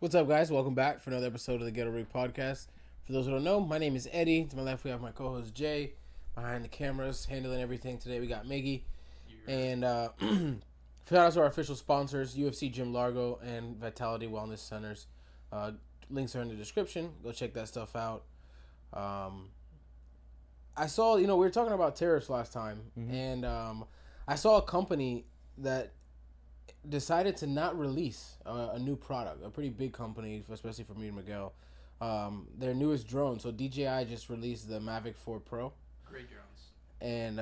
What's up, guys? Welcome back for another episode of the GhettoRig podcast. For those who don't know, my name is Eddie. To my left, we have my co-host Jay. Behind the cameras, handling everything today, we got Miggy. And shout out to our official sponsors, UFC Gym Largo and Vitality Wellness Centers. Links are in the description. Go check that stuff out. I saw, we were talking about tariffs last time, and I saw a company that decided to not release a new product, a pretty big company, especially for me and Miguel. Their newest drone. So DJI just released the Mavic 4 Pro. Great drones. And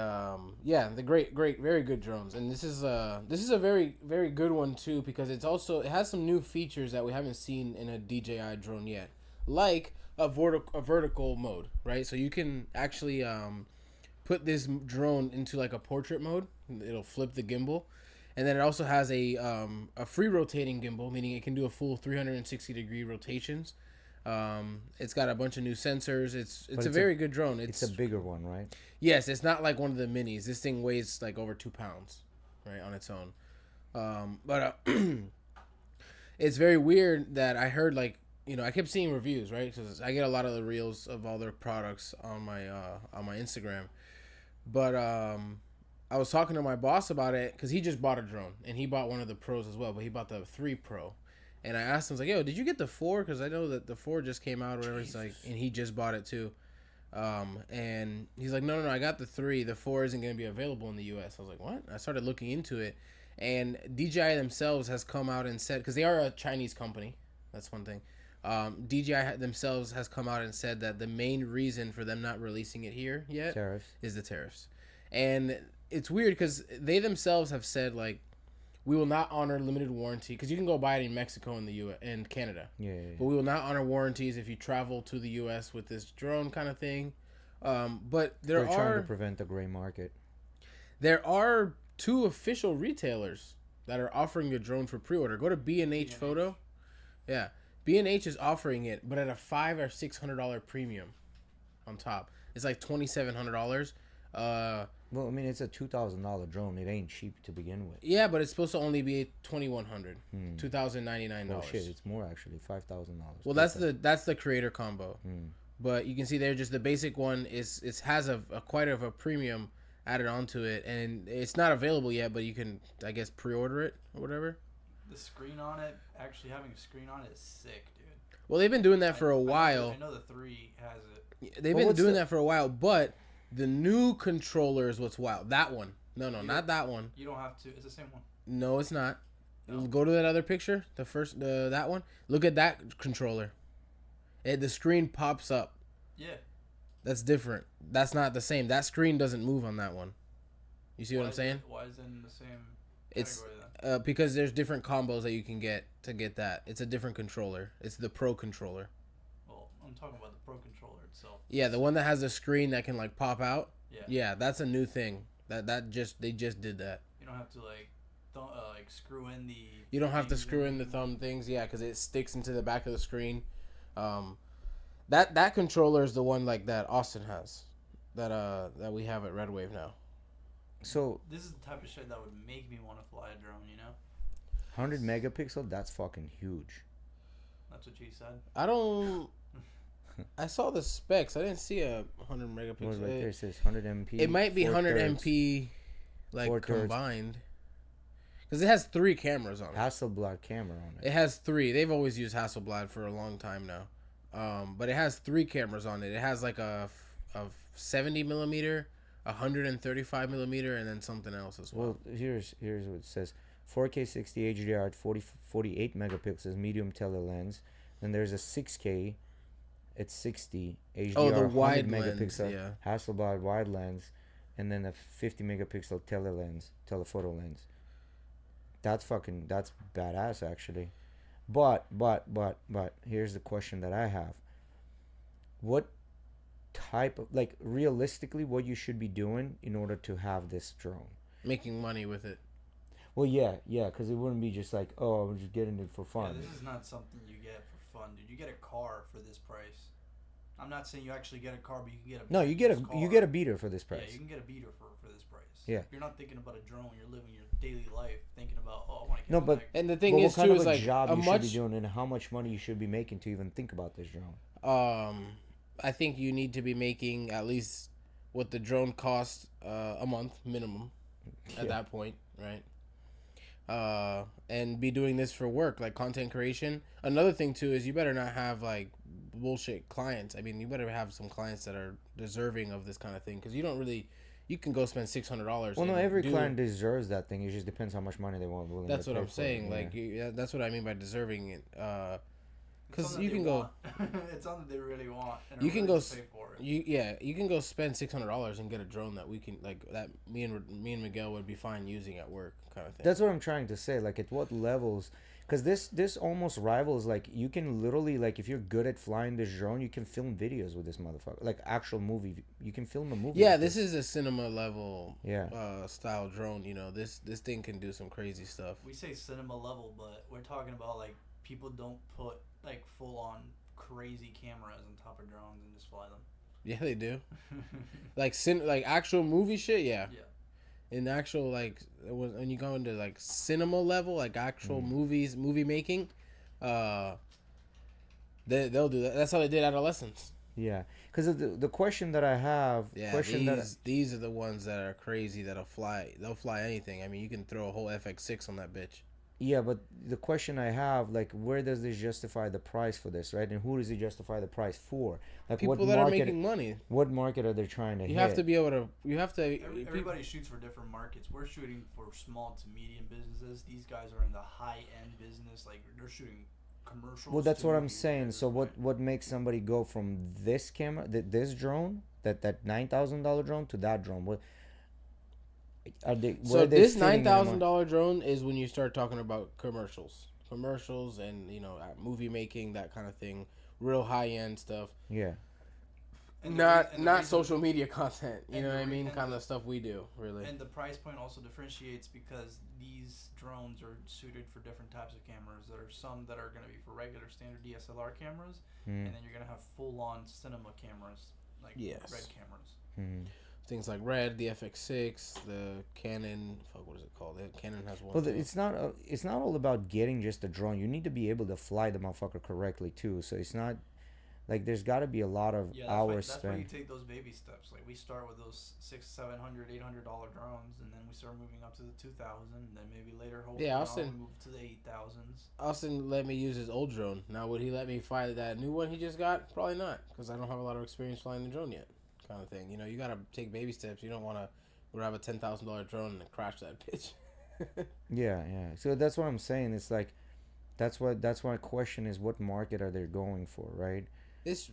the great, very good drones. And this is a very, very good one too, because it has some new features that we haven't seen in a DJI drone yet, like a vertical mode, right? So you can actually put this drone into like a portrait mode. It'll flip the gimbal. And then it also has a free rotating gimbal, meaning it can do a full 360-degree rotations. It's got a bunch of new sensors. It's a very good drone. It's a bigger one, right? Yes, it's not like one of the minis. This thing weighs like over 2 pounds, right, on its own. But it's very weird that I heard, like, I kept seeing reviews, right? Because I get a lot of the reels of all their products on my Instagram. But I was talking to my boss about it because he just bought a drone, and he bought one of the Pros as well, but he bought the 3 Pro. And I asked him, I was like, yo, did you get the 4? Because I know that the 4 just came out or whatever. It's like, and he just bought it too. And he's like, no, I got the 3. The 4 isn't going to be available in the U.S. I was like, what? I started looking into it. And DJI themselves has come out and said, because they are a Chinese company. That's one thing. DJI themselves has come out and said that the main reason for them not releasing it here yet is the tariffs. And it's weird because they themselves have said, like, we will not honor limited warranty, because you can go buy it in Mexico and the U.S. and Canada. Yeah. But we will not honor warranties if you travel to the U.S. with this drone kind of thing. But they're trying to prevent the gray market. There are 2 official retailers that are offering the drone for pre-order. Go to B&H Photo. Yeah, B&H is offering it, but at a $500 or $600 premium on top. It's like $2,700. Well, I mean, it's a $2,000 drone. It ain't cheap to begin with. Yeah, but it's supposed to only be $2,100, $2,099. Oh shit, it's more actually, $5,000. Well, that's the creator combo. But you can see there, just the basic one has quite of a premium added onto it, and it's not available yet. But you can, I guess, pre-order it or whatever. The screen on it, actually having a screen on it is sick, dude. Well, they've been doing that for a while. I know the 3 has it. They've been doing that for a while, but the new controller is what's wild. That one. No, not that one. You don't have to. It's the same one. No, it's not. No. Go to that other picture. The first, that one. Look at that controller. The screen pops up. Yeah. That's different. That's not the same. That screen doesn't move on that one. You see what I'm saying? Why is it in the same category It's then? because there's different combos that you can get to get that. It's a different controller. It's the Pro controller. Well, I'm talking about the Pro controller itself. Yeah, the one that has the screen that can like pop out. Yeah. Yeah, that's a new thing. They just did that. You don't have to screw in the. You don't have to screw in the thumb things, yeah, because it sticks into the back of the screen. That controller is the one like that Austin has, that we have at Red Wave now. So this is the type of shit that would make me want to fly a drone. 100 megapixel, that's fucking huge. That's what you said. I don't. I saw the specs. I didn't see a 100 megapixel. Right there, it says 100 MP. It might be 100 4/3. MP, like combined, because it has 3 cameras on it. Hasselblad camera on it. It has 3. They've always used Hasselblad for a long time now. But it has 3 cameras on it. It has like a 70 millimeter, 135 millimeter, and then something else as well. Well, here's what it says: 4K 60 HDR at 48 megapixels, medium tele lens. Then there's a 6K. It's 60 HDR, the wide 100 lens, megapixel yeah. Hasselblad wide lens, and then a 50 megapixel telephoto lens. That's badass actually. But here's the question that I have. What type of, like, realistically, what you should be doing in order to have this drone? Making money with it. Well, yeah, because it wouldn't be just like, oh, I'm just getting it for fun. Yeah, this is not something you get for fun, dude. You get a car for this price. I'm not saying you actually get a car, but you can get a No, you get car. you get a beater for this Yeah, price. you can get a beater for this price. Yeah. You're not thinking about a drone. You're living your daily life thinking about, oh, I want to get No, a but bag. And the thing But is what kind too of is a like job a you should be much doing and how much money you should be making to even think about this drone? I think you need to be making at least what the drone costs a month minimum at Yeah. that point, right? And be doing this for work, like content creation. Another thing too is you better not have like bullshit clients. I mean, you better have some clients that are deserving of this kind of thing, because you don't really, you can go spend $600. Well, no, every client deserves that thing. It just depends how much money they want willing That's to what pay I'm for saying. it. Like, that's what I mean by deserving it. It's Because something you they can go. want. It's something they really want. And You are can willing go. to pay for it. You can go spend $600 and get a drone that we can like that me and Miguel would be fine using at work, kind of thing. That's what I'm trying to say. Like, at what levels? Because this almost rivals, like, you can literally, like, if you're good at flying this drone, you can film videos with this motherfucker, like actual movie. You can film a movie. Yeah, with this is a cinema level Yeah. style drone. You know, this thing can do some crazy stuff. We say cinema level, but we're talking about like people don't put like full on crazy cameras on top of drones and just fly them. Yeah, they do. like actual movie shit. Yeah. Yeah. In actual when you go into like cinema level, like actual movie making, they'll do that. That's how they did Adolescence. Yeah, because the question that I have, Yeah, these are the ones that are crazy that'll fly. They'll fly anything. I mean, you can throw a whole FX6 on that bitch. yeah, but the question I have, like, where does this justify the price for this, right? And who does it justify the price for? Like, People what that market, are making money. What market are they trying to You hit? have to be able to. You have to. Everybody shoots for different markets. We're shooting for small to medium businesses. These guys are in the high end business. Like they're shooting commercials. Well, that's to what I'm movies, saying. whatever, So right? what makes somebody go from this camera, this drone, that $9,000 drone, to that drone? What are they? So Where are they this fitting in the $9,000 drone is when you start talking about commercials, and movie making, that kind of thing, real high end stuff. Yeah. And Not the reason- social media content. You and know the what I re- mean? and Kind the- of stuff we do, really. And the price point also differentiates because these drones are suited for different types of cameras. There are some that are going to be for regular standard DSLR cameras, and then you're going to have full-on cinema cameras, like Yes. red cameras. Things like Red, the FX6, the Canon. Fuck, what is it called? The Canon has one. Well, too. it's not all about getting just a drone. You need to be able to fly the motherfucker correctly too. So it's not like there's got to be a lot of Yeah, hours that's why you spent. take those baby steps. Like we start with those $600, $700, $800 drones, and then we start moving up to the 2,000, and then maybe later, hopefully, Yeah, we Austin- move to the 8,000s. Austin let me use his old drone. Now, would he let me fly that new one he just got? Probably not, because I don't have a lot of experience flying the drone yet, kind of thing. You know, you gotta take baby steps. You don't want to grab a $10,000 drone and crash that bitch. Yeah, yeah. So that's what I'm saying. It's like that's my question is, what market are they going for, right? It's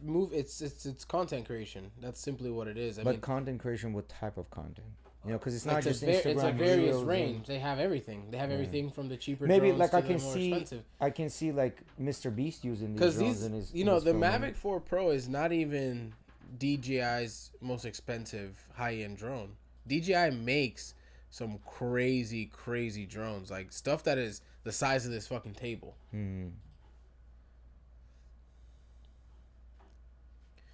content creation. That's simply what it is. I But mean, content creation, what type of content? You know, because it's not just it's Instagram a various reels and- range. They have everything. They have everything from the cheaper Maybe drones like to I the can more see, expensive. I can see like Mr. Beast using these Because drones these, in his. you in know, his the filming. Mavic 4 Pro is not even DJI's most expensive high-end drone. DJI makes some crazy drones, like stuff that is the size of this fucking table. Hmm.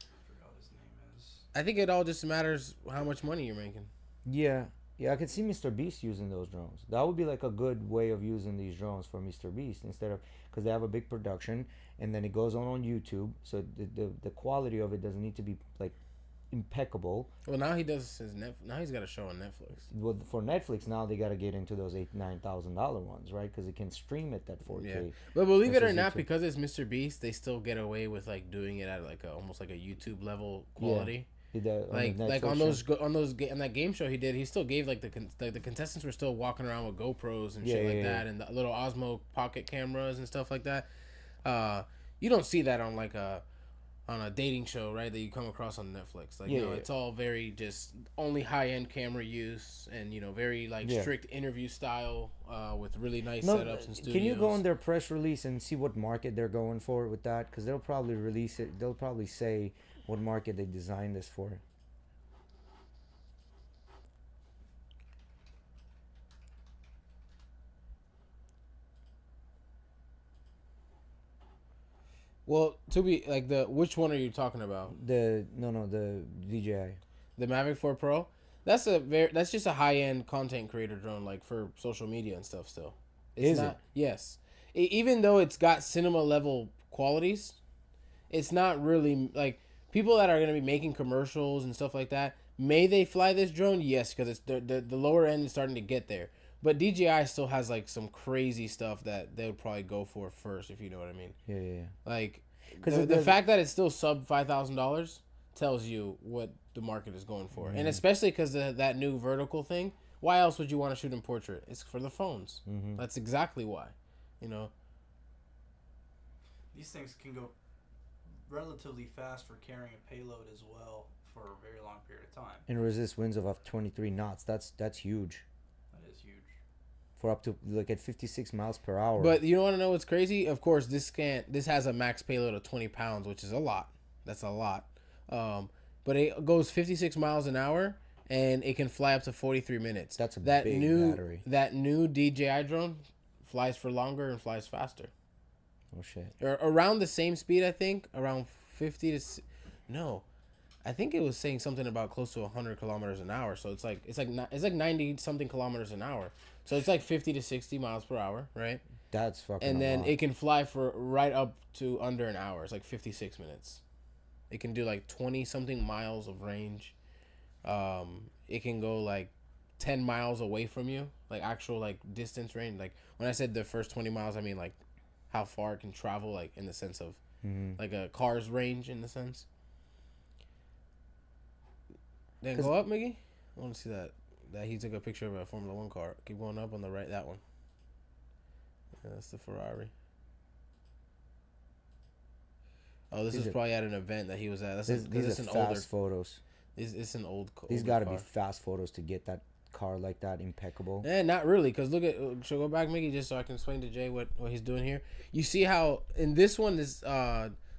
I forgot what his name is. I think it all just matters how much money you're making. Yeah, I can see Mr. Beast using those drones. That would be like a good way of using these drones for Mr. Beast, instead of, because they have a big production and then it goes on YouTube, so the quality of it doesn't need to be like impeccable. Well, now he does his now he's got a show on Netflix. Well, for Netflix now they got to get into those $8,000-$9,000 ones, right? Because it can stream it at 4K. Yeah, but believe it or versus not, YouTube. because it's Mr. Beast, they still get away with like doing it at like almost like a YouTube level quality. Like on that game show he did, he still gave like the contestants were still walking around with GoPros and shit like that, and the little Osmo pocket cameras and stuff like that. You don't see that on like on a dating show, right? That you come across on Netflix. Like, it's all very just only high end camera use, and very like strict interview style with really nice setups and studios. Can you go on their press release and see what market they're going for with that? Because they'll probably release it. They'll probably say what market they designed this for. Well, to be like which one are you talking about? The DJI. The Mavic 4 Pro. That's just a high end content creator drone, like for social media and stuff. Still, it's Is not. it? Yes, even though it's got cinema level qualities, it's not really like people that are gonna be making commercials and stuff like that. May they fly this drone? Yes, because it's the lower end is starting to get there. But DJI still has like some crazy stuff that they would probably go for first, if you know what I mean. Yeah, yeah. Like, Because the fact that it's still sub $5,000 tells you what the market is going for, and especially because that new vertical thing. Why else would you want to shoot in portrait? It's for the phones. That's exactly why. You know. These things can go relatively fast for carrying a payload as well for a very long period of time. and resist winds of up to 23 knots. That's huge. That is huge. For up to like at 56 miles per hour. But you don't want to know what's crazy? Of course, this has a max payload of 20 pounds, which is a lot. That's a lot. But it goes 56 miles an hour, and it can fly up to 43 minutes. That's a that big new battery. That new DJI drone flies for longer and flies faster. Oh shit. Or around the same speed, I think. Around 50 to no, I think it was saying something about close to 100 kilometers an hour. So it's like 90 something kilometers an hour. So it's like 50 to 60 miles per hour, right? That's fucking. And a then lot. it can fly for right up to under an hour. It's like 56 minutes. It can do like 20 something miles of range. It can go like 10 miles away from you, like actual like distance range. Like when I said the first 20 miles, I mean like how far it can travel, like in the sense of like a car's range in the sense. Then go up, Miggy. I want to see that he took a picture of a Formula One car. Keep going up on the right. That one. Yeah, that's the Ferrari. Oh, this is probably at an event that he was at. These are fast photos. It's an old. These got to be fast photos to get that car like that impeccable. Not really, because look at. Should go back, Mickey, just so I can explain to Jay what he's doing here. You see how in this one is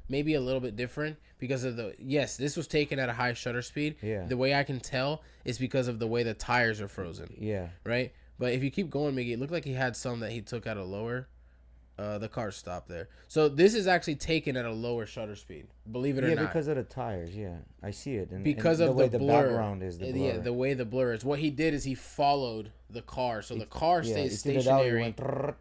maybe a little bit different because of this was taken at a high shutter speed. Yeah. The way I can tell is because of the way the tires are frozen. Yeah. Right. But if you keep going, Mickey, it looked like he had some that he took at a lower. The car stopped there. So this is actually taken at a lower shutter speed. Believe it or not. Yeah, because of the tires. Yeah, I see it. Because and of the way the the blur. background is. The blur. Yeah, the way the blur is. What he did is he followed the car, so the car stays it did it out, it stationary.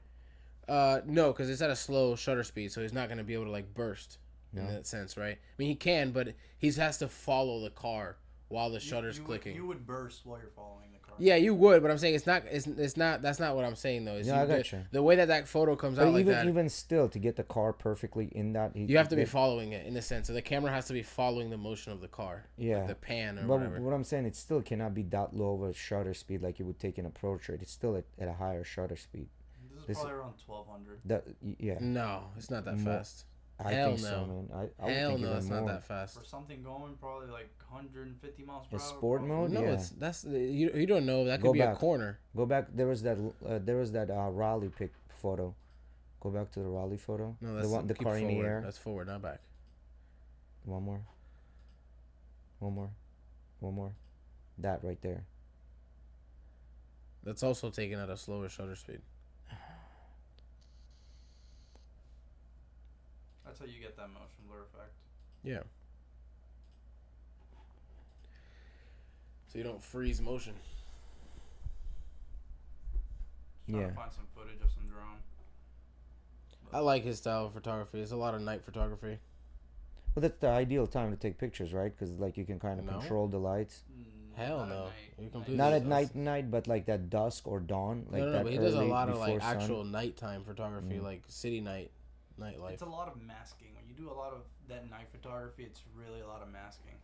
went No, because it's at a slow shutter speed, so he's not gonna be able to like burst in that sense, right? I mean, he can, but he has to follow the car while the shutter's clicking. You would burst while you're following the car. Yeah, you would, but I'm saying it's not. That's not what I'm saying though. I got you. The way that photo comes out like that. Even still, to get the car perfectly in that, You have to be following it in the sense. So the camera has to be following the motion of the car. Yeah. Like the pan or but whatever. what I'm saying, it still cannot be that low of a shutter speed like you would take in a portrait. It's still at a higher shutter speed. This is probably around 1200. Yeah. No, it's not that fast. I Hell think no. so, man. I would Hell think no, even it's more. not that fast. For something going probably like 150 miles per In hour. sport probably. mode? No, Yeah. you don't know. That could Go be back. a corner. Go back. There was that Raleigh pic photo. Go back to the Raleigh photo. No, that's the keep car in the forward. air. That's forward, not back. One more. That right there. That's also taken at a slower shutter speed. That's how you get that motion blur effect. Yeah. So you don't freeze motion. Trying Yeah. to find some footage of some drone. I like his style of photography. It's a lot of night photography. Well, that's the ideal time to take pictures, right? Because like you can kind of No. control the lights. Hell Not at no. night. You completely Not at Night. night, but like that dusk or dawn. Like No, that but he does a early lot of like before sun. actual nighttime photography, like city nightlife. It's a lot of masking. When you do a lot of that night photography, it's really a lot of masking.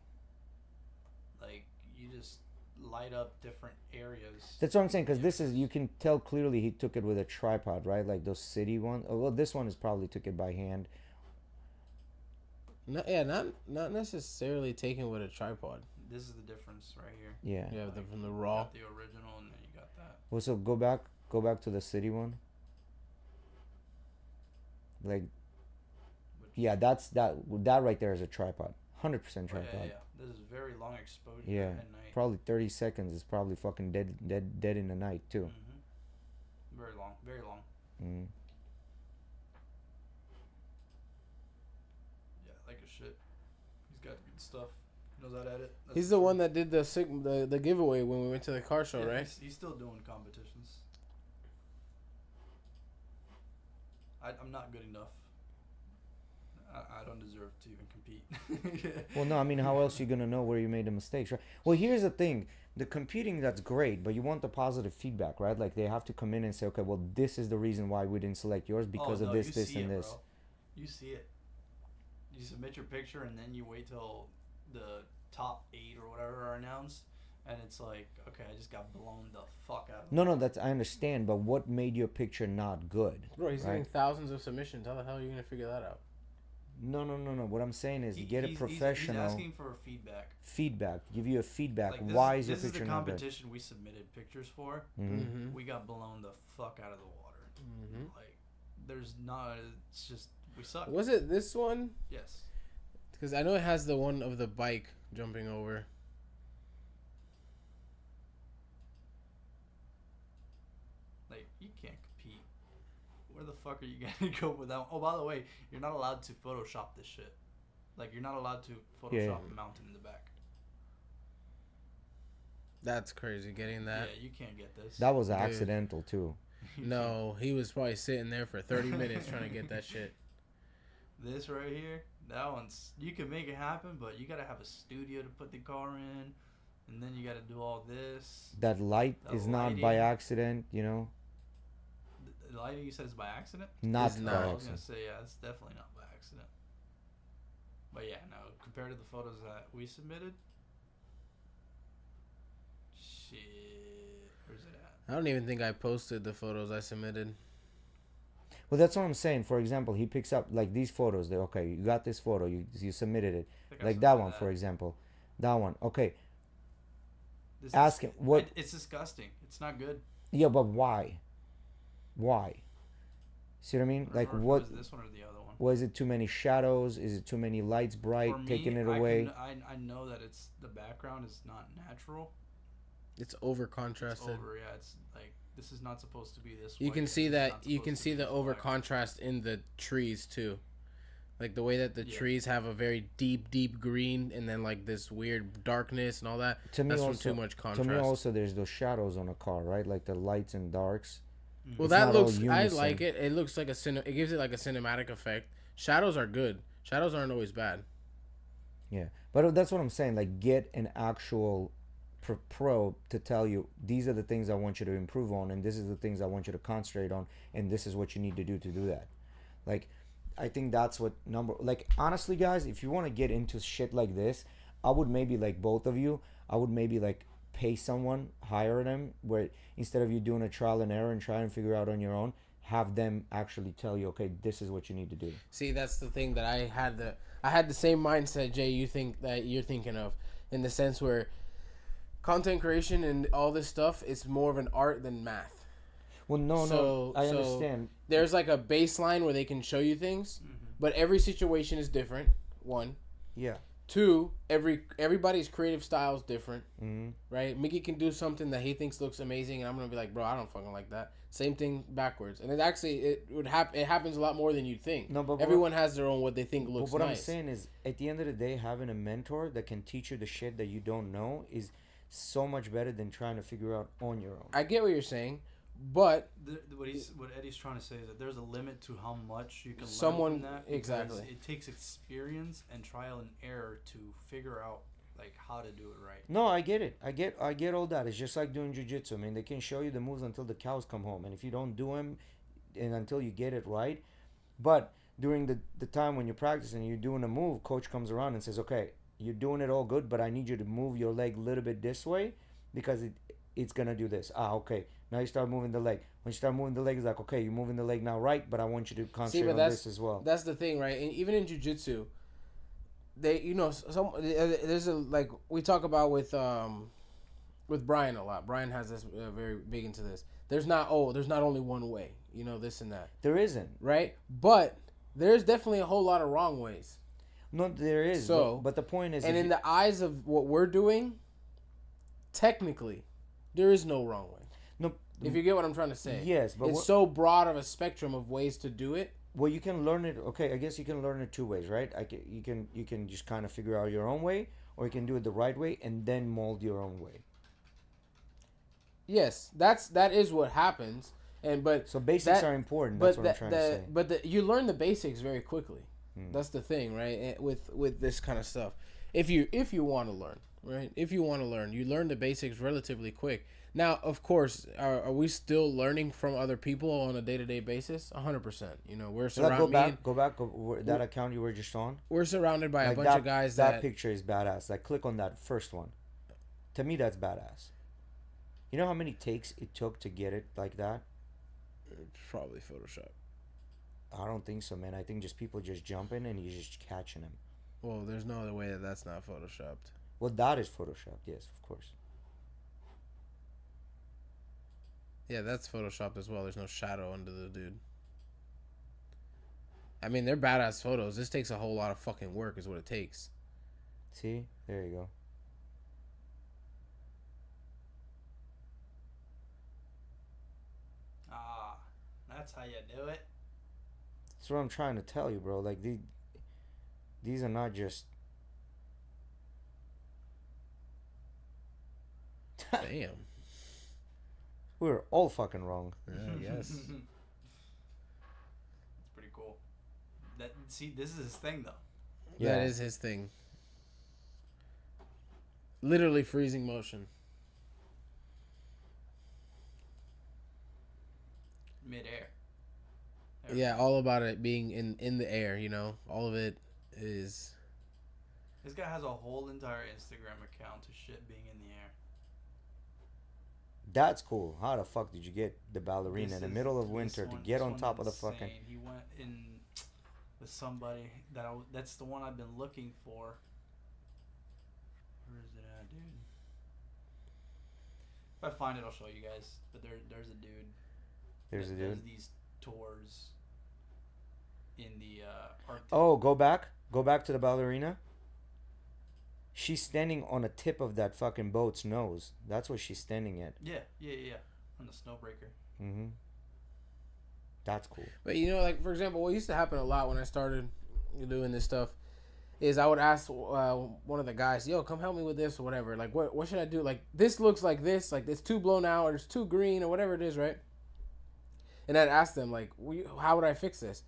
Like, you just light up different areas. That's what I'm saying. Because this is, you can tell clearly he took it with a tripod, right? Like those city ones. Oh, well, this one is probably took it by hand. Not necessarily taken with a tripod. This is the difference right here. Yeah. Yeah, from the You raw. got the original, and then you got that. Well, so go back to the city one. Like, Which, yeah, that right there is a tripod. 100% tripod. yeah. This is very long exposure Yeah. at night. Probably 30 seconds is probably fucking dead in the night too. Very long, very long. Mm. like a shit. He's got good stuff. He knows how to edit. That's He's for the sure. one that did the giveaway when we went to the car show, Yeah, right? He's still doing competitions. I'm not good enough. I don't deserve to even compete. Well, no, I mean, how else are you gonna know where you made the mistakes, right? Well, here's the thing: the competing, that's great, but you want the positive feedback, right? Like they have to come in and say, okay, well, this is the reason why we didn't select yours because of this, you this, see and it, this. Bro. You see it. You submit your picture and then you wait till the top 8 or whatever are announced, and it's like, okay, I just got blown the fuck out of. No, that's I understand, but what made your picture not good? Bro, he's right? getting thousands of submissions. How the hell are you gonna figure that out? No. What I'm saying is, you get a professional He's asking for feedback. feedback. Give you a feedback. Like Why is your this is picture the not good? competition we submitted pictures for. Mm-hmm. We got blown the fuck out of the water. Mm-hmm. Like, there's not. It's just we suck. Was it this one? Yes. Because I know it has the one of the bike jumping over. Like, you can't compete. Where the fuck are you gonna go without? Oh, by the way, you're not allowed to Photoshop this shit. Like, you're not allowed to Photoshop a mountain in the back. That's crazy. Getting that. Yeah, you can't get this. That was Dude. accidental too. No, he was probably sitting there for 30 minutes trying to get that shit. This right here, that one's, you can make it happen, but you gotta have a studio to put the car in, and then you gotta do all this. That light The is not by lighting. accident, you know. The lighting, you said, is by accident? Not It's by not. I was gonna accident. say, yeah, it's definitely not by accident. But yeah, no, compared to the photos that we submitted, shit, where's it at? I don't even think I posted the photos I submitted. Well, that's what I'm saying. For example, he picks up like these photos. Okay, you got this photo. You submitted it. I think I Like that submitted one, for example. That one. Okay. This Ask is- him what. It's disgusting. It's not good. Yeah, but why? Why? See what I mean? I Like don't remember what? if it was this one or the other one? Was it too many shadows? Is it too many lights bright, For me, taking it I away? I know that it's the background is not natural. It's over It's contrasted. over, yeah. It's like this is not supposed to be this. You white, can this see is that. not You supposed can to see be the this over black. contrast in the trees too. Like the way that the Yeah. trees have a very deep green, and then like this weird darkness and all that. To me That's from also. too much To contrast. me also, there's those shadows on a car, right? Like the lights and darks. Well, It's that not all looks. I unison. like it. It looks like it gives it like a cinematic effect. Shadows are good. Shadows aren't always bad. Yeah, but that's what I'm saying. Like, get an actual pro to tell you these are the things I want you to improve on, and this is the things I want you to concentrate on, and this is what you need to do that. Like, I think that's what like honestly, guys, if you want to get into shit like this, I would maybe like both of you. I would maybe like pay someone, hire them, where instead of you doing a trial and error and trying to figure out on your own, have them actually tell you, okay, this is what you need to do. See, that's the thing that I had the same mindset, Jay. You think that you're thinking of, in the sense where content creation and all this stuff is more of an art than math. Well, no, I so understand. There's like a baseline where they can show you things, but every situation is different. One, Yeah. two, everybody's creative style is different, Mm-hmm. right? Mickey can do something that he thinks looks amazing, and I'm gonna be like, bro, I don't fucking like that. Same thing backwards, and it actually it happens a lot more than you'd think. No, but everyone has their own what they think looks But what nice. I'm saying is, at the end of the day, having a mentor that can teach you the shit that you don't know is so much better than trying to figure out on your own. I get what you're saying, but What Eddie's trying to say is that there's a limit to how much you can Someone- learn from that. because exactly. It takes experience and trial and error to figure out like how to do it right. No, I get it. I get all that. It's just like doing jiu-jitsu. I mean, they can show you the moves until the cows come home, and if you don't do them, and until you get it right, but during the time when you're practicing, you're doing a move, coach comes around and says, okay, you're doing it all good, but I need you to move your leg a little bit this way because it's gonna do this. Okay. Now you start moving the leg. When you start moving the leg, it's like, okay, you're moving the leg now right, but I want you to concentrate on this as well. That's the thing, right? And even in jiu-jitsu, there's a, like we talk about with Brian a lot. Brian has this very big into this. There's not only one way, this and that. There isn't. Right? But there's definitely a whole lot of wrong ways. No, there is. So, but the point is, and in the eyes of what we're doing, technically, there is no wrong way. no, If you get what I'm trying to say. yes, but it's so broad of a spectrum of ways to do it Well, you can learn it. Okay, I guess you can learn it two ways, right? You can just kind of figure out your own way, or you can do it the right way and then mold your own way. Yes, that is what happens. And but So basics that are important. That's but what I'm trying to say. you learn the basics very quickly. That's the thing, right? With this kind of stuff, if you want to learn, right? If you want to learn, you learn the basics relatively quick. Now, of course, are we still learning from other people on a day-to-day basis? 100%. You know, we're surrounded. That account you were just on. We're surrounded by a Like bunch that, of guys that picture is badass. Like click on that first one. To me, that's badass. You know how many takes it took to get it like that? probably Photoshop. I don't think so, man. I think just people just jumping and you're just catching them. Well, there's no other way that that's not photoshopped. Well, that is photoshopped, yes, of course. Yeah, that's photoshopped as well. There's no shadow under the dude. I mean, they're badass photos. This takes a whole lot of fucking work, is what it takes. See, there you go. Ah, that's how you do it. That's what I'm trying to tell you, bro. Like these are not just. Damn. We were all fucking wrong. Yeah, yes. It's pretty cool. This is his thing though. Yeah. That is his thing. Literally freezing motion. Midair. Yeah, all about it being in the air, you know. All of it is. This guy has a whole entire Instagram account to shit being in the air. That's cool. How the fuck did you get the ballerina in the middle of winter to get on top of the fucking? He went in with somebody that's the one I've been looking for. Where is it at, dude? If I find it, I'll show you guys. But there's a dude. There's a that does dude. these tours in the Arctic. Oh, go back to the ballerina. She's standing on the tip of that fucking boat's nose. That's what she's standing at. Yeah. On the snowbreaker. Mm-hmm. That's cool. But you know, like for example, what used to happen a lot when I started doing this stuff is I would ask one of the guys, "Yo, come help me with this or whatever. Like, what should I do? Like, this looks like this. Like, it's too blown out or it's too green or whatever it is, right?" And I'd ask them like, "How would I fix this?"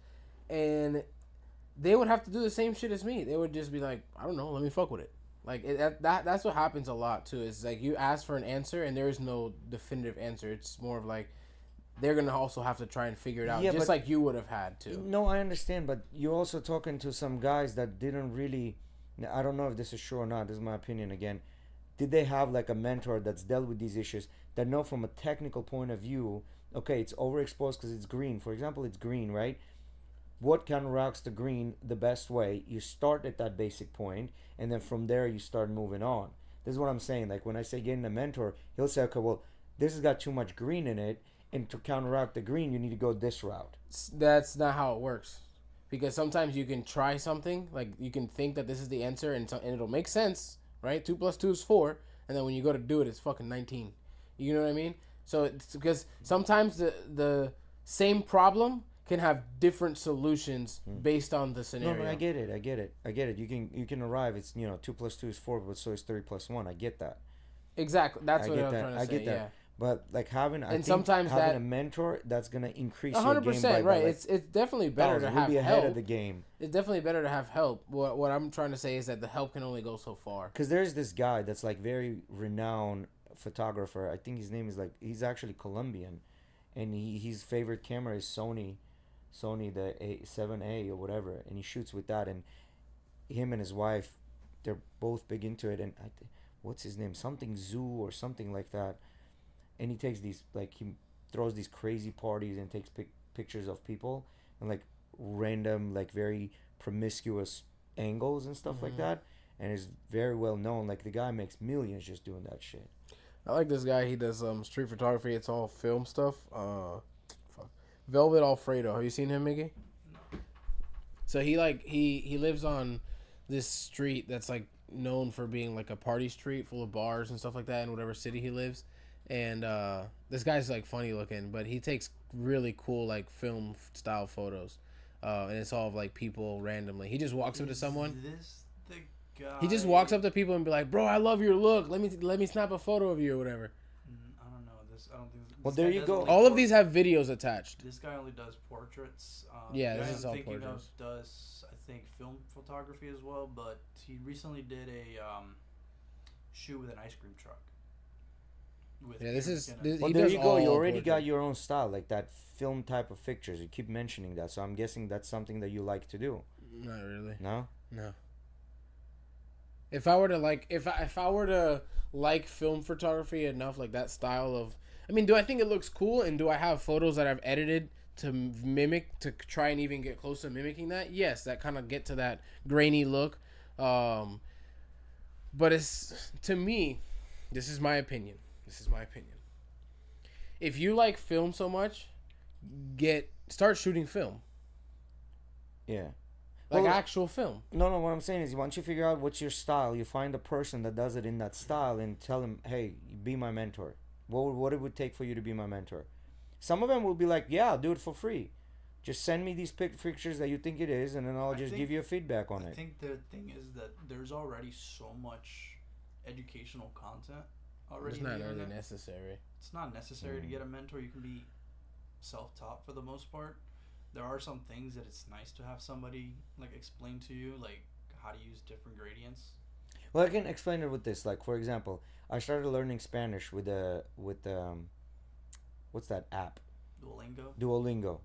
And they would have to do the same shit as me. They would just be like, "I don't know. Let me fuck with it." Like that's what happens a lot too. Is like you ask for an answer and there is no definitive answer. It's more of like they're gonna also have to try and figure it out, just like you would have had to. No, I understand, but you're also talking to some guys that didn't really. I don't know if this is true or not. This is my opinion again. Did they have like a mentor that's dealt with these issues that know from a technical point of view? Okay, it's overexposed because it's green. For example, it's green, right? What counteracts the green the best way? You start at that basic point, and then from there you start moving on. This is what I'm saying. Like when I say getting a mentor, he'll say, okay, well, this has got too much green in it, and to counteract the green, you need to go this route. That's not how it works, because sometimes you can try something, like you can think that this is the answer, and it'll make sense, right? 2 + 2 is 4, and then when you go to do it, it's fucking 19. You know what I mean? So it's because sometimes the same problem can have different solutions based on the scenario. No, I get it. You can arrive. It's 2 + 2 is 4, but so is 3 + 1. I get that. Exactly. That's what I'm trying to say. I get that. Yeah. But like having a mentor that's gonna increase 100%, your game by right. like, it's definitely better to have be help. ahead of the game. It's definitely better to have help. What I'm trying to say is that the help can only go so far. Because there's this guy that's like very renowned photographer. I think his name is he's actually Colombian, and his favorite camera is Sony the 7A or whatever, and he shoots with that. And him and his wife, they're both big into it. And what's his name? Something Zoo or something like that. And he takes these he throws these crazy parties and takes pictures of people and like random very promiscuous angles and stuff like that. And is very well known. Like the guy makes millions just doing that shit. I like this guy. He does street photography. It's all film stuff. Velvet Alfredo. Have you seen him, Mickey? No. So he lives on this street that's like known for being like a party street full of bars and stuff like that in whatever city he lives. And this guy's like funny looking, but he takes really cool like film style photos. and it's all of like people randomly. He just walks up to someone. This the guy? He just walks up to people and be like, "Bro, I love your look. Let me snap a photo of you or whatever." I don't know this. I don't think. Well, This there guy you does go. only All of these have videos attached. This guy only does portraits. Yeah, the this guy is I'm all thinking portraits. of does, I think, film photography as well. But he recently did a shoot with an ice cream truck. With Yeah, this Peter is- McKinnon. this- Well, He there does you go. You all already got portraits. your own style, like that film type of pictures. You keep mentioning that, so I'm guessing that's something that you like to do. Not really. No. No. If I were to like, if I were to like film photography enough, like that style of, I mean, do I think it looks cool, and do I have photos that I've edited to mimic, to try and even get close to mimicking that? Yes, that kind of get to that grainy look. But it's, to me, this is my opinion. This is my opinion. If you like film so much, start shooting film, Yeah. like Well, actual film. No. What I'm saying is, once you figure out what's your style, you find a person that does it in that style, and tell him, "Hey, be my mentor." What it would take for you to be my mentor? Some of them will be like, "Yeah, I'll do it for free. Just send me these pictures that you think it is, and then I'll just give you a feedback on I it." think the thing is that there's already so much educational content already. It's on not the really internet. necessary. It's not necessary to get a mentor. You can be self-taught for the most part. There are some things that it's nice to have somebody like explain to you, like how to use different gradients. Well, I can explain it with this. Like, for example, I started learning Spanish with what's that app? Duolingo. Duolingo,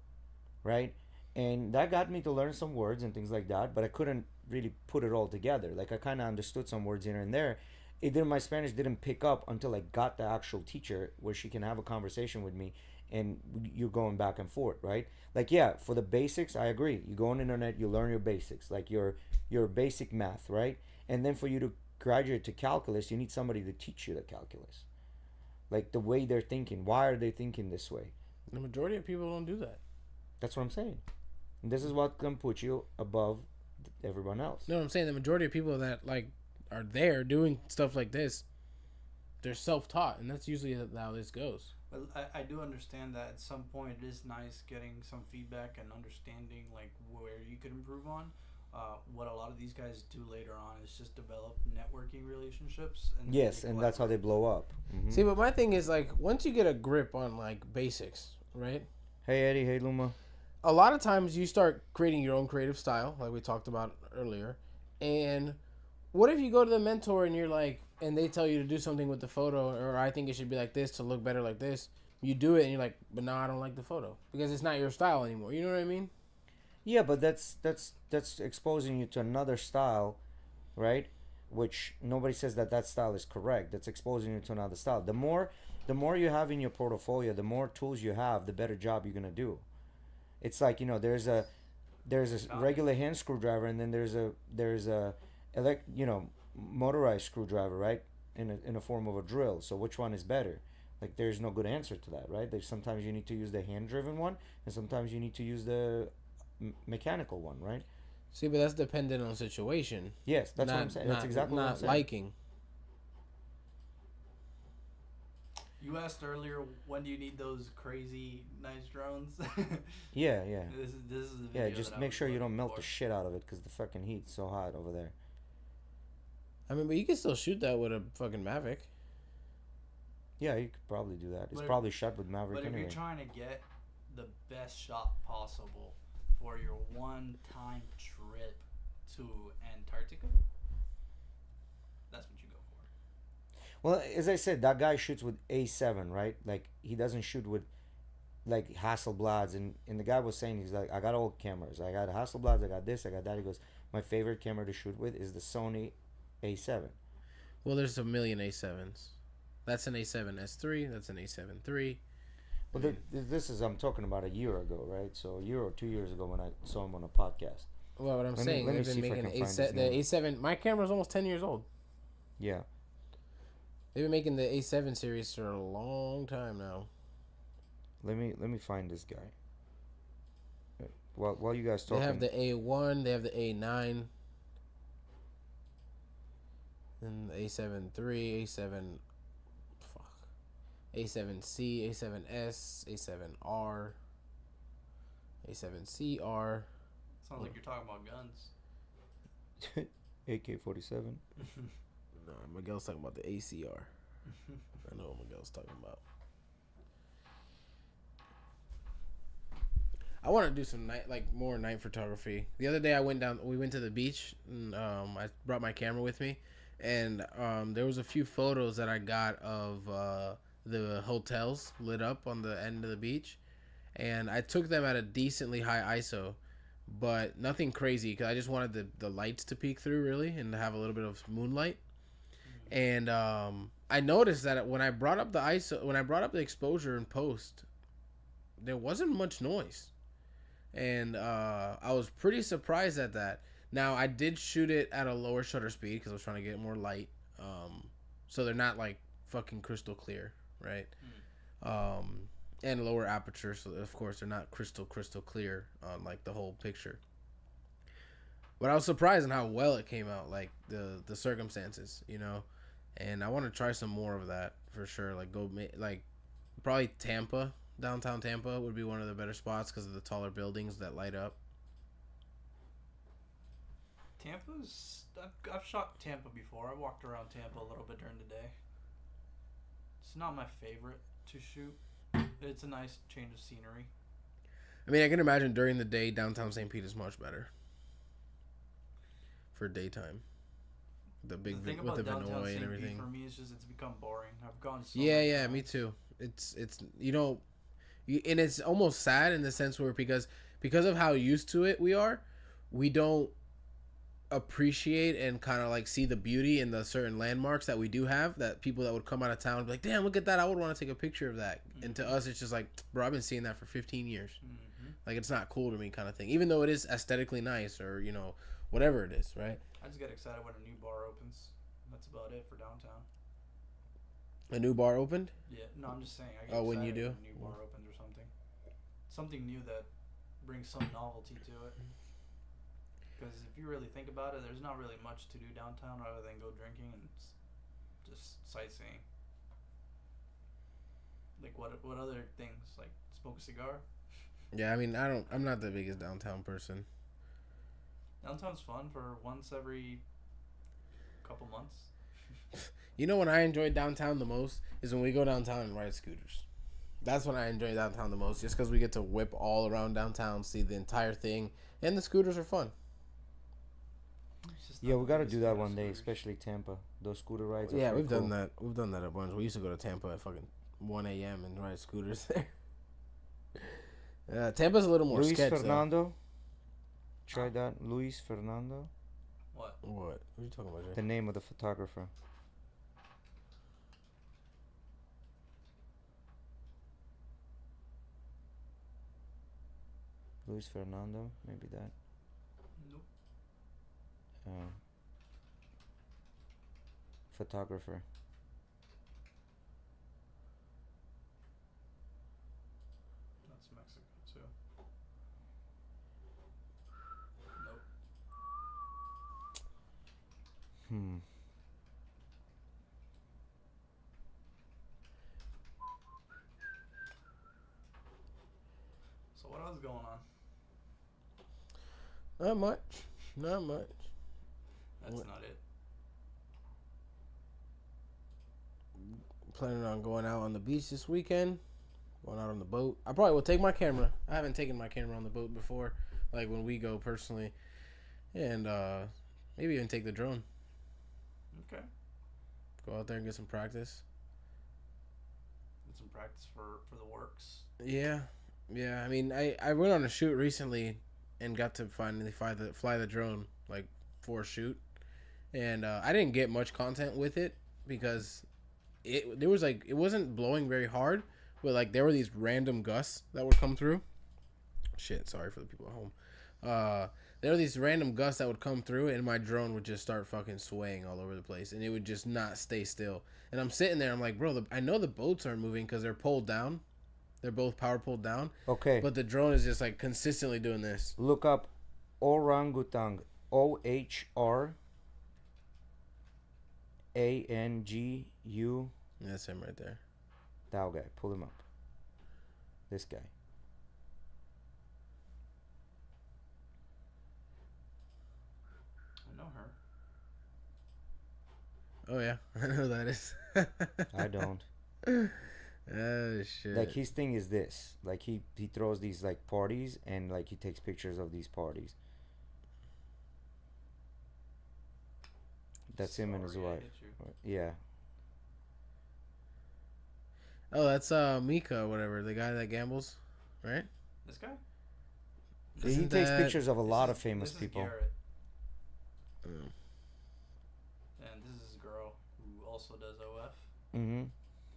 right? And that got me to learn some words and things like that, but I couldn't really put it all together. Like, I kind of understood some words here and there. My Spanish didn't pick up until I got the actual teacher where she can have a conversation with me, and you're going back and forth, right? Like, yeah, for the basics, I agree. You go on the internet, you learn your basics, like your basic math, right? And then for you to graduate to calculus, you need somebody to teach you the calculus, like the way they're thinking. Why are they thinking this way? The majority of people don't do that. That's what I'm saying. And this is what can put you above everyone else. No, I'm saying the majority of people that like are there doing stuff like this, they're self-taught, and that's usually how this goes. But I do understand that at some point it is nice getting some feedback and understanding like where you could improve on. What a lot of these guys do later on is just develop networking relationships. And Yes, and that's how they blow up. See, but my thing is like once you get a grip on like basics, right? Hey Eddie, hey Luma. A lot of times you start creating your own creative style, like we talked about earlier. And what if you go to the mentor and you're like, and they tell you to do something with the photo, or I think it should be like this to look better like this. You do it and you're like, but no, I don't like the photo because it's not your style anymore. You know what I mean? Yeah, but that's exposing you to another style, right? Which nobody says that style is correct. That's exposing you to another style. The more you have in your portfolio, the more tools you have, the better job you're gonna do. It's like, there's a regular hand screwdriver, and then there's a motorized screwdriver, right? In a form of a drill. So which one is better? Like, there's no good answer to that, right? There's sometimes you need to use the hand driven one, and sometimes you need to use the mechanical one, right? See, but that's dependent on situation. Yes, that's what I'm saying. That's exactly what I'm not saying. liking. You asked earlier, when do you need those crazy nice drones? Yeah. This is the Yeah, video just that I make was sure you looking don't melt for. the shit out of it, because the fucking heat's so hot over there. I mean, but you can still shoot that with a fucking Mavic. Yeah, you could probably do that. It's But if- probably shot with Maverick But if anyway. you're trying to get the best shot possible for your one-time trip to Antarctica, that's what you go for. Well, as I said, that guy shoots with A7, right? Like, he doesn't shoot with, like, Hasselblads. And the guy was saying, he's like, I got old cameras. I got Hasselblads, I got this, I got that. He goes, my favorite camera to shoot with is the Sony A7. Well, there's a million A7s. That's an A7S3. That's an A7 III. Well, this is, I'm talking about a year ago, right? So a year or 2 years ago when I saw him on a podcast. Well, what I'm Let me saying, they've see been if I making can find his the name. A7. My camera's almost 10 years old. Yeah. They've been making the A7 series for a long time now. Let me find this guy. While you guys talking. They have the A1. They have the A9. And the A7 III, A7... Fuck. A7C, A7S, A7R, A7CR. Sounds like you're talking about guns. AK-47. No, Miguel's talking about the ACR. I know what Miguel's talking about. I want to do some more night photography. The other day we went to the beach, and I brought my camera with me, and there was a few photos that I got of the hotels lit up on the end of the beach, and I took them at a decently high ISO, but nothing crazy because I just wanted the lights to peek through really and to have a little bit of moonlight. And I noticed that when I brought up the exposure in post, there wasn't much noise. And I was pretty surprised at that. Now, I did shoot it at a lower shutter speed because I was trying to get more light. So they're not like fucking crystal clear, right? And lower aperture, so of course they're not crystal clear on like the whole picture. But I was surprised on how well it came out, like the circumstances, you know. And I want to try some more of that for sure. Like probably Tampa. Downtown Tampa would be one of the better spots because of the taller buildings that light up. I've shot Tampa before. I walked around Tampa a little bit during the day. It's not my favorite to shoot. It's a nice change of scenery. I mean, I can imagine during the day, downtown St. Pete is much better for daytime. The thing with the Vinoy and everything. For me, it's become boring. I've gone so Yeah, me too. It's and it's almost sad in the sense where because of how used to it we don't appreciate and kind of like see the beauty in the certain landmarks that we do have, that people that would come out of town would be like, damn, look at that, I would want to take a picture of that. Mm-hmm. And to us it's just like, bro, I've been seeing that for 15 years. Mm-hmm. Like, it's not cool to me kind of thing, even though it is aesthetically nice, or whatever it is, right? I just get excited when a new bar opens. That's about it for downtown. A new bar opened? Yeah, no, I'm just saying. I get when you do? when a new bar opens or something. Something new that brings some novelty to it. Because if you really think about it, there's not really much to do downtown other than go drinking and just sightseeing. Like, what other things? Like, smoke a cigar? Yeah, I mean, I'm not the biggest downtown person. Downtown's fun for once every couple months. When I enjoy downtown the most is when we go downtown and ride scooters. That's when I enjoy downtown the most, just because we get to whip all around downtown, see the entire thing, and the scooters are fun. Yeah, we got to do that one day, especially Tampa. Those scooter rides are we've cool. done that. We've done that a bunch. We used to go to Tampa at fucking 1 a.m. and ride scooters there. Tampa's a little more Luis sketch, Fernando. Though. Try that. Luis Fernando. What? What are you talking about, Jay? The name of the photographer. Luis Fernando, maybe that. Nope. Photographer. That's Mexico too. Nope. So what else is going on? Not much. That's not it. Planning on going out on the beach this weekend. Going out on the boat. I probably will take my camera. I haven't taken my camera on the boat before, like when we go personally. And maybe even take the drone. Okay. Go out there and get some practice. Get some practice for the works. Yeah. I mean, I went on a shoot recently and got to finally fly the drone, like, for a shoot. And I didn't get much content with it because it wasn't blowing very hard, but like there were these random gusts that would come through. Shit, sorry for the people at home. There were these random gusts that would come through, and my drone would just start fucking swaying all over the place, and it would just not stay still. And I'm sitting there, I'm like, bro, I know the boats aren't moving because they're pulled down. They're both power pulled down. Okay. But the drone is just like consistently doing this. Look up orangutan. OHRANGU. That's him right there. That guy. Pull him up. This guy. Oh yeah, I know who that is. I don't. Oh shit. Like his thing is this. Like he throws these like parties and like he takes pictures of these parties. That's him and his Sorry, I wife. hit you. Yeah. Oh, that's Mika, whatever, the guy that gambles, right? This guy? He Isn't takes that- pictures of a lot of famous this people. Is Garrett, Mm. and this is a girl who also does OF. Mm-hmm.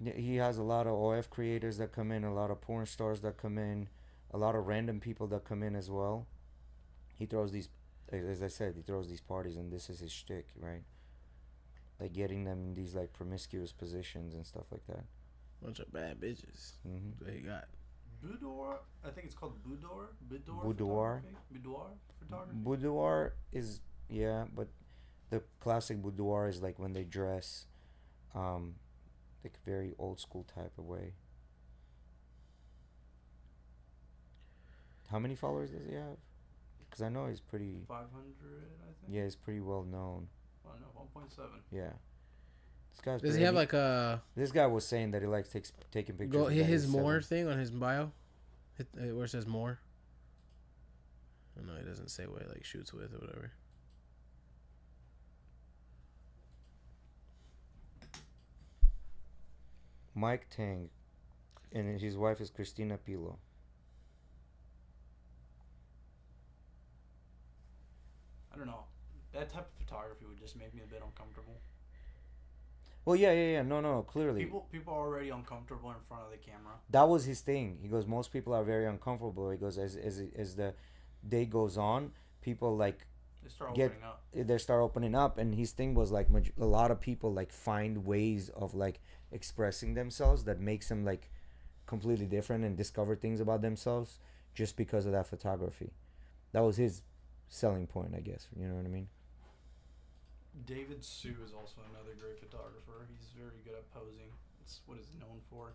Yeah, he has a lot of OF creators that come in, a lot of porn stars that come in, a lot of random people that come in as well. He throws these, as I said, he throws these parties, and this is his shtick, right? Like getting them in these like promiscuous positions and stuff like that. Bunch of bad bitches. Mm-hmm. That he got. Boudoir, I think it's called boudoir. Boudoir. Photography? Boudoir photography. Boudoir is, yeah, but the classic boudoir is like when they dress, like very old school type of way. How many followers does he have? Because I know he's pretty. 500, I think. Yeah, he's pretty well known. Oh no, 1.7. Yeah. This guy's. Does he have like a This guy was saying that he likes taking pictures. go of hit guys his at more 7. thing on his bio? Hit where it says more. Oh, no, he doesn't say what he like shoots with or whatever. Mike Tang, and his wife is Christina Pilo. I don't know. That type of photography would just make me a bit uncomfortable. Well, yeah. No, clearly. People are already uncomfortable in front of the camera. That was his thing. He goes, most people are very uncomfortable. He goes, as the day goes on, people like They start get opening up. they start opening up, and his thing was like a lot of people like find ways of like expressing themselves that makes them like completely different and discover things about themselves just because of that photography. That was his selling point, I guess. You know what I mean? David Sue is also another great photographer. He's very good at posing. It's what he's known for.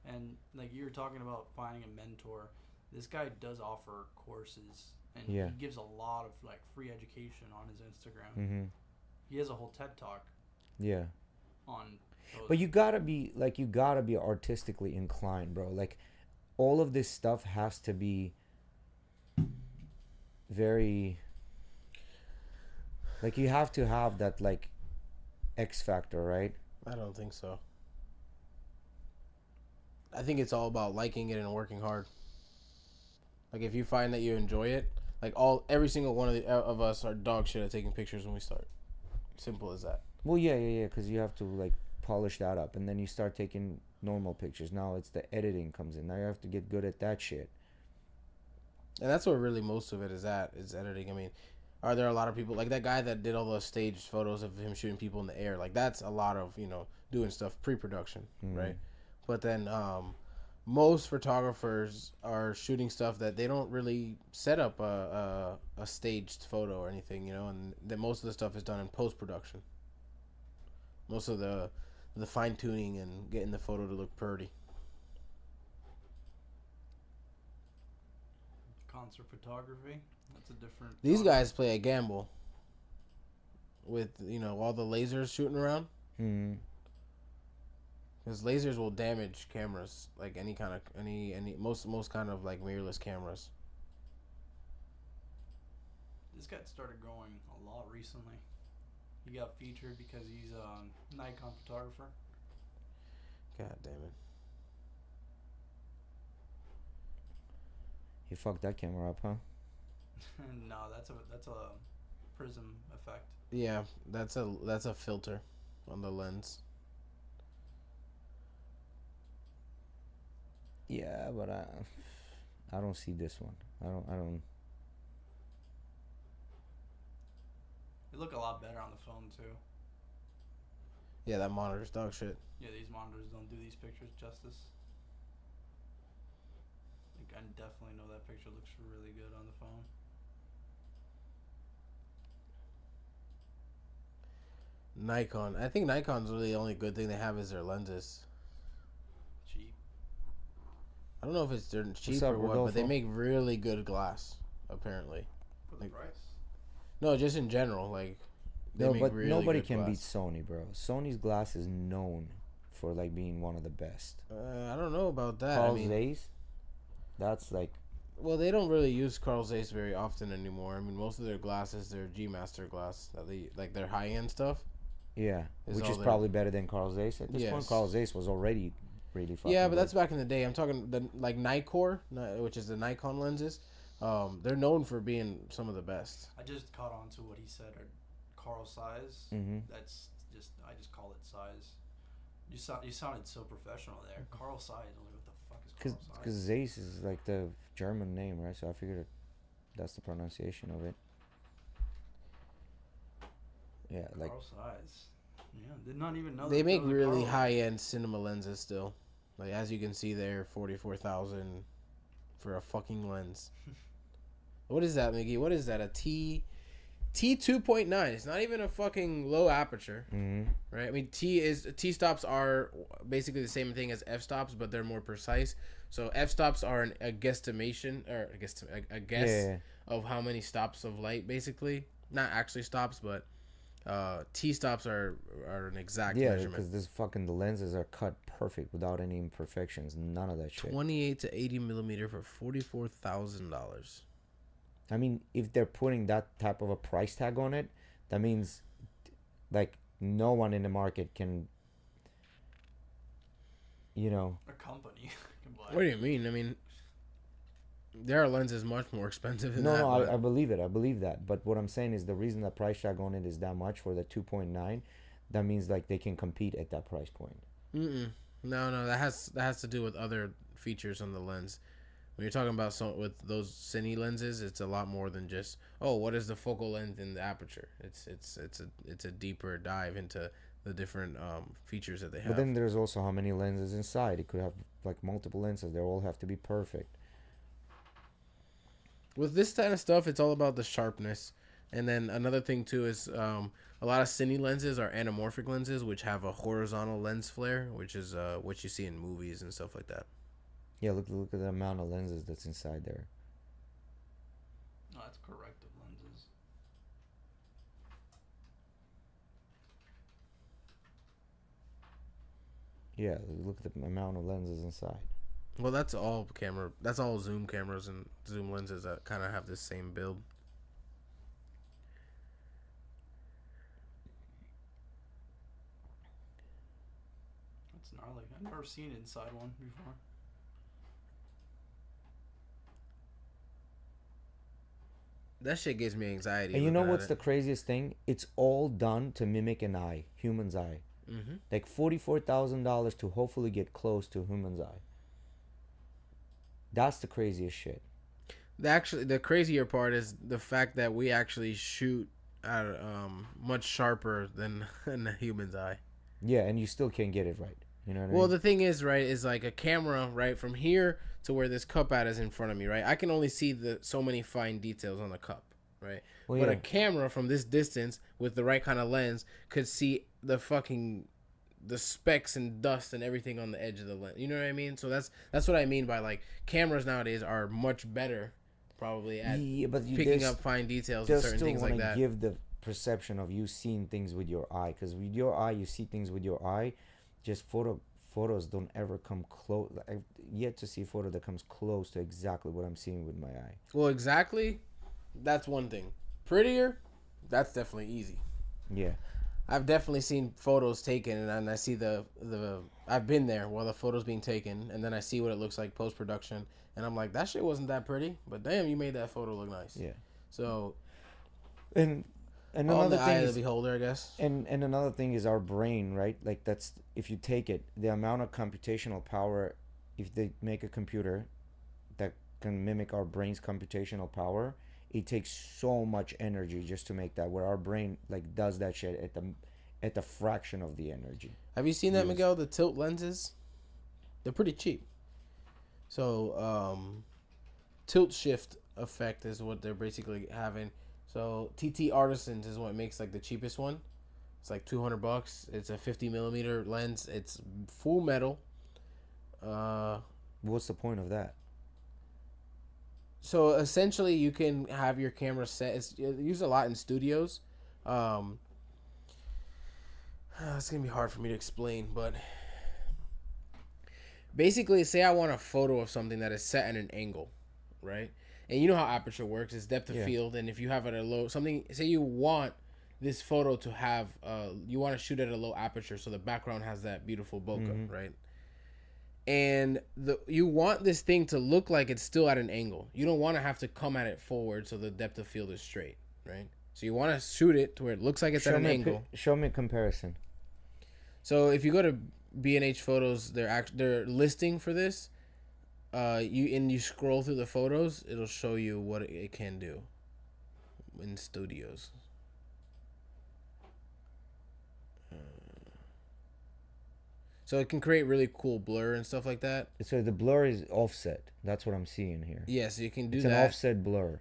And like you were talking about finding a mentor, this guy does offer courses, and Yeah. he gives a lot of like free education on his Instagram. Mm-hmm. He has a whole TED talk Yeah. on posing. But you gotta be artistically inclined, bro. Like all of this stuff has to be very like you have to have that like X factor, right? I don't think so. I think it's all about liking it and working hard. Like if you find that you enjoy it, like every single one of us are dog shit at taking pictures when we start. Simple as that. Well, yeah, because you have to like polish that up, and then you start taking normal pictures. Now it's the editing comes in. Now you have to get good at that shit. And that's where really most of it is at, is editing. I mean, are there a lot of people like that guy that did all those staged photos of him shooting people in the air? Like that's a lot of, doing stuff pre-production, right? But then most photographers are shooting stuff that they don't really set up a staged photo or anything, and then most of the stuff is done in post-production. Most of the fine-tuning and getting the photo to look pretty. concert photography. That's a different. These guys play a gamble with all the lasers shooting around. Because lasers will damage cameras, like any most kind of like mirrorless cameras. This guy started growing a lot recently. He got featured because he's a Nikon photographer. God damn it! He fucked that camera up, huh? No, that's a prism effect. Yeah, that's a filter on the lens. Yeah, but I don't see this one. I don't. They look a lot better on the phone too. Yeah, that monitor's dog shit. Yeah, these monitors don't do these pictures justice. Like, I definitely know that picture looks really good on the phone. Nikon. I think Nikon's really the only good thing they have is their lenses. Cheap. I don't know if it's they're cheap up, or what, Rodolfo? but they make really good glass, apparently. For the Like- price. No, just in general, like They No, make but really nobody good can beat glass. Sony, bro. Sony's glass is known for like being one of the best. I don't know about that. Carl I mean, Zeiss, that's like well, they don't really use Carl Zeiss very often anymore. I mean, most of their glasses, they're G Master glass. That they like their high end stuff. yeah, Is which all is they- probably better than Carl Zeiss. At this point, Yes. Carl Zeiss was already really fucking Yeah, but good. that's back in the day. I'm talking the like Nikkor, which is the Nikon lenses. They're known for being some of the best. I just caught on to what he said. Carl size. Mhm. That's just I just call it size. You sounded so professional there. Carl size. I was like, what the fuck is Carl size? Because Zeiss is like the German name, right? So I figured that's the pronunciation of it. Yeah, like Carl size. Yeah, did not even know. They that make was a really Carl. high end cinema lenses still. Like as you can see there, 44,000 for a fucking lens. What is that, Miggy? What is that? A T 2.9. It's not even a fucking low aperture, right? I mean, T stops are basically the same thing as f stops, but they're more precise. So f stops are a guesstimation or a guess yeah. of how many stops of light, basically. Not actually stops, but T stops are an exact Yeah, measurement. because the lenses are cut perfect without any imperfections. None of that shit. 28 to 80 millimeter for $44,000. I mean, if they're putting that type of a price tag on it, that means like no one in the market can, you know. A company can buy. What do you mean? I mean, there are lenses much more expensive than No, that. no, but- I believe it. I believe that. But what I'm saying is the reason the price tag on it is that much for the 2.9, that means like they can compete at that price point. No, that has to do with other features on the lens. When you're talking about with those cine lenses, it's a lot more than just what is the focal length and the aperture. It's a deeper dive into the different features that they have. But then there's also how many lenses inside. It could have like multiple lenses. They all have to be perfect. With this kind of stuff, it's all about the sharpness. And then another thing too is a lot of cine lenses are anamorphic lenses, which have a horizontal lens flare, which is what you see in movies and stuff like that. Yeah, look at the amount of lenses that's inside there. No, that's corrective lenses. Yeah, look at the amount of lenses inside. Well, that's all zoom cameras and zoom lenses that kind of have this same build. That's gnarly. I've never seen inside one before. That shit gives me anxiety. And you know looking at what's it. the craziest thing? It's all done to mimic an eye, human's eye. Mm-hmm. Like $44,000 to hopefully get close to a human's eye. That's the craziest shit. The crazier part is the fact that we actually shoot at much sharper than in a human's eye. Yeah, and you still can't get it right. You know what I Well, mean? the thing is, right, is like a camera, right, from here to where this cup at is in front of me, right? I can only see so many fine details on the cup, right? Well, But yeah. a camera from this distance with the right kind of lens could see the specks and dust and everything on the edge of the lens. You know what I mean? So that's what I mean by like cameras nowadays are much better, probably at Yeah, but picking up fine details and They'll certain still things want like to that. give the perception of you seeing things with your eye. Because with your eye, you see things with your eye. Just photos don't ever come close. I've yet to see a photo that comes close to exactly what I'm seeing with my eye. Well, exactly. That's one thing. Prettier, that's definitely easy. Yeah. I've definitely seen photos taken, and I see the I've been there while the photo's being taken, and then I see what it looks like post production, and I'm like, that shit wasn't that pretty, but damn, you made that photo look nice. Yeah. So, And all in another the eye thing of the is, beholder, I guess. and another thing is our brain, right? Like that's, if you take it, the amount of computational power, if they make a computer that can mimic our brain's computational power, it takes so much energy just to make that, where our brain like does that shit at the fraction of the energy. Have you seen that, Yes. Miguel? The tilt lenses, they're pretty cheap. So, tilt shift effect is what they're basically having. So TT Artisans is what makes like the cheapest one. It's like $200. It's a 50 millimeter lens. It's full metal. What's the point of that? So essentially, you can have your camera set. It's used a lot in studios. It's gonna be hard for me to explain, but basically, say I want a photo of something that is set at an angle, right? And you know how aperture works, it's depth of Yeah. field, and if you have it at a low something, say you want this photo to have you want to shoot at a low aperture so the background has that beautiful bokeh, right? And you want this thing to look like it's still at an angle. You don't want to have to come at it forward so the depth of field is straight, right? So you want to shoot it to where it looks like it's at an angle. Show me a comparison. So if you go to B&H Photos, they're listing for this. You scroll through the photos, it'll show you what it can do in studios. So it can create really cool blur and stuff like that. So the blur is offset. That's what I'm seeing here. Yeah, so you can do It's that. an offset blur.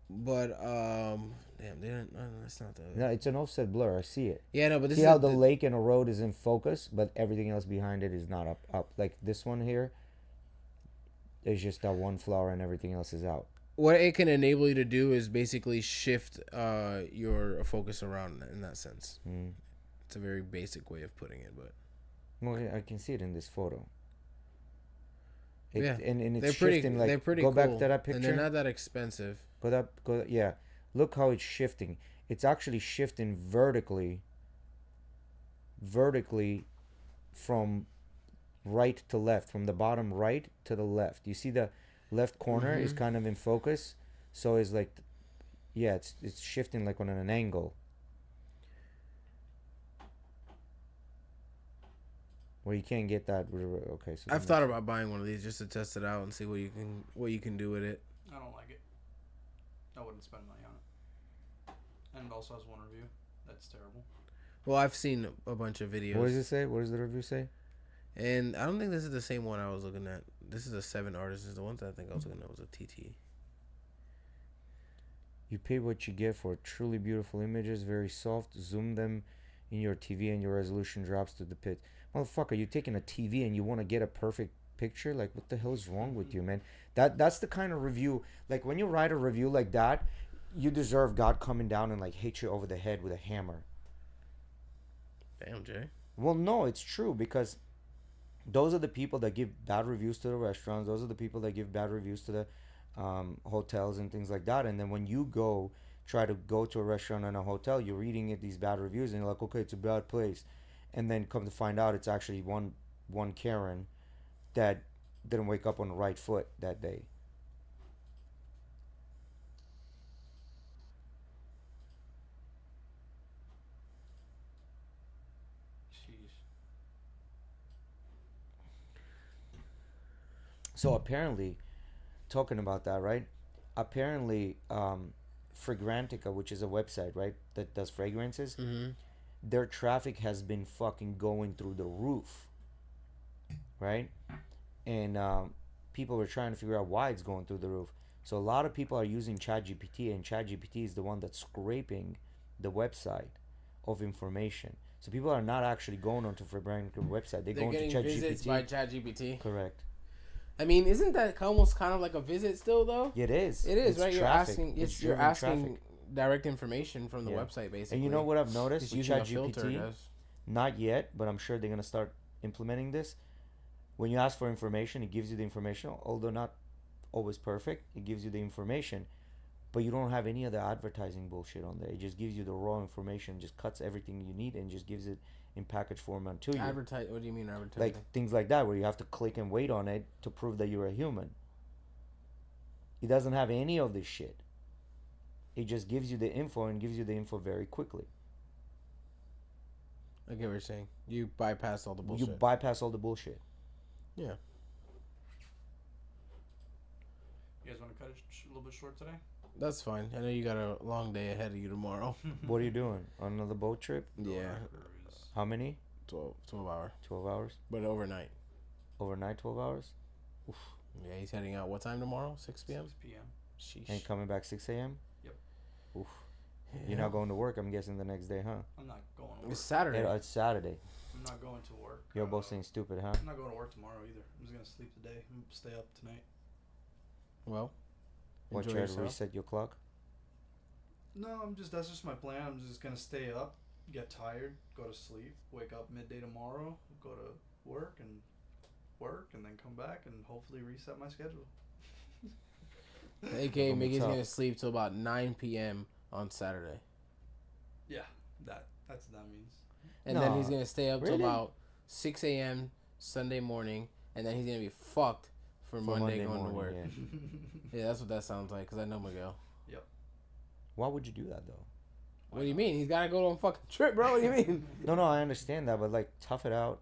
But damn, they didn't. That's not the. No, it's an offset blur. I see it. Yeah, no, but this See is how the lake and a road is in focus, but everything else behind it is not up. Like this one here, there's just that one flower and everything else is out. What it can enable you to do is basically shift your focus around in that sense. It's a very basic way of putting it, but. Well, yeah, I can see it in this photo. Yeah, and it's they're pretty. shifting. Like, They're pretty. Go cool. back to that picture. And they're not that expensive. Yeah. Look how it's shifting. It's actually shifting vertically from right to left, from the bottom right to the left. You see the left corner is kind of in focus, so it's like, yeah, it's shifting like on an angle. Where you can't get that. Okay, so I've thought about buying one of these just to test it out and see what you can do with it. I don't like it. I wouldn't spend money on it. And it also has one review. That's terrible. Well, I've seen a bunch of videos. What does it say? What does the review say? And I don't think this is the same one I was looking at. This is a 7 artist. The ones I think I was looking at was a TT. You pay what you get for truly beautiful images, very soft. Zoom them in your TV and your resolution drops to the pit. Motherfucker, you're taking a TV and you want to get a perfect picture? Like, what the hell is wrong with you, man? That's the kind of review. Like, when you write a review like that, you deserve God coming down and, like, hit you over the head with a hammer. Damn, Jay. Well, no, it's true, because those are the people that give bad reviews to the restaurants. Those are the people that give bad reviews to the hotels and things like that. And then when you try to go to a restaurant and a hotel, you're reading these bad reviews and you're like, okay, it's a bad place. And then come to find out it's actually one Karen that didn't wake up on the right foot that day. Jeez. So apparently, talking about that, right? Apparently, Fragrantica, which is a website, right, that does fragrances, their traffic has been fucking going through the roof, right? And people were trying to figure out why it's going through the roof. So a lot of people are using ChatGPT, and ChatGPT is the one that's scraping the website of information. So people are not actually going onto Fragrantica website. They're going getting to ChatGPT. visits by ChatGPT. Correct. I mean, isn't that almost kind of like a visit still, though? It is. It is, It's right? traffic. You're asking direct information from the website, basically. And you know what I've noticed It's with using a filter, ChatGPT? guys. Not yet, but I'm sure they're gonna start implementing this. When you ask for information, it gives you the information, although not always perfect. It gives you the information, but you don't have any other advertising bullshit on there. It just gives you the raw information, just cuts everything you need, and just gives it in package format to you. What do you mean advertising? Like things like that, where you have to click and wait on it to prove that you're a human. It doesn't have any of this shit. It just gives you the info and gives you the info very quickly. I get what you're saying. You bypass all the bullshit. You bypass all the bullshit. Yeah. You guys want to cut it a little bit short today? That's fine. I know you got a long day ahead of you tomorrow. What are you doing? On another boat trip? Yeah. How many? 12 hours. 12 hours? But overnight. Overnight 12 hours? Oof. Yeah, he's heading out. What time tomorrow? 6 p.m.? 6 p.m. Sheesh. And coming back 6 a.m.? Yep. Oof. Yeah. You're not going to work, I'm guessing, the next day, huh? I'm not going to work. It's Saturday. Yeah, it's Saturday. I'm not going to work. You're both saying stupid, huh? I'm not going to work tomorrow either. I'm just going to sleep today. I'm going to stay up tonight. Well, What, enjoy try to yourself. reset your clock? No, that's just my plan. I'm just going to stay up get tired, go to sleep, wake up midday tomorrow, go to work, and then come back and hopefully reset my schedule. AK Gonna be Mickey's tough. gonna sleep till about 9 p.m. on Saturday, Yeah, that's what that means. and then Nah, he's gonna stay up really? till about 6 a.m. Sunday morning, and then he's gonna be fucked for Monday going to work. Yeah. Yeah, that's what that sounds like. Cause I know Miguel. Why would you do that though? What do you mean? He's gotta go on a fucking trip, bro. What do you mean? No, I understand that, but like tough it out.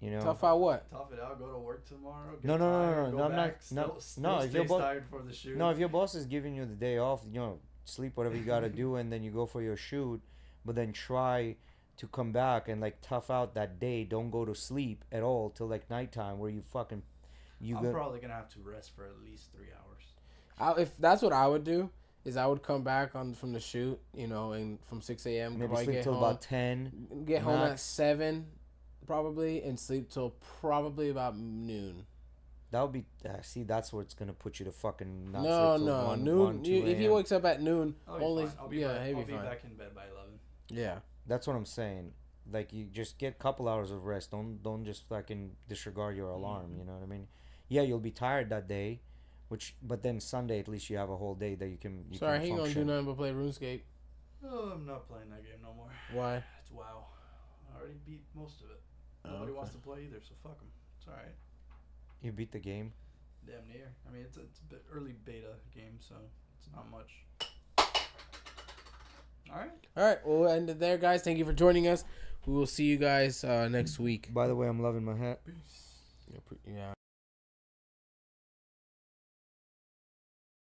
You know. Tough out what? Tough it out. Go to work tomorrow. Get No, tired, no, go I'm not- back, still no, if stay your boss- tired for the shoot. No, if your boss is giving you the day off, you know, sleep whatever you gotta do, and then you go for your shoot, but then try to come back and like tough out that day. Don't go to sleep at all till like nighttime, where you fucking I'm probably gonna have to rest for at least 3 hours. If that's what I would do, is I would come back from the shoot, you know, and from 6 a.m. maybe probably sleep get till home, about 10. get home at max. 7, probably, and sleep till probably about noon. That would be see. That's where it's gonna put you to fucking not No, sleep till no, 1, noon. 1, 2 If he a.m. wakes up at noon, I'll be only fine. I'll be yeah, back, he'll I'll be be fine. back in bed by 11. Yeah, That's what I'm saying. Like you just get a couple hours of rest. Don't just fucking disregard your alarm. You know what I mean? Yeah, you'll be tired that day, but then Sunday at least you have a whole day that you can. sorry, can he ain't gonna do function. nothing but play RuneScape. Oh, I'm not playing that game no more. Why? It's WoW. I already beat most of it. Oh, Nobody okay. wants to play either, so fuck them. It's alright. You beat the game. Damn near. I mean, it's a bit early beta game, so it's not much. Alright. All right, well, we'll end it there, guys. Thank you for joining us. We will see you guys next week. By the way, I'm loving my hat. Peace. Yeah.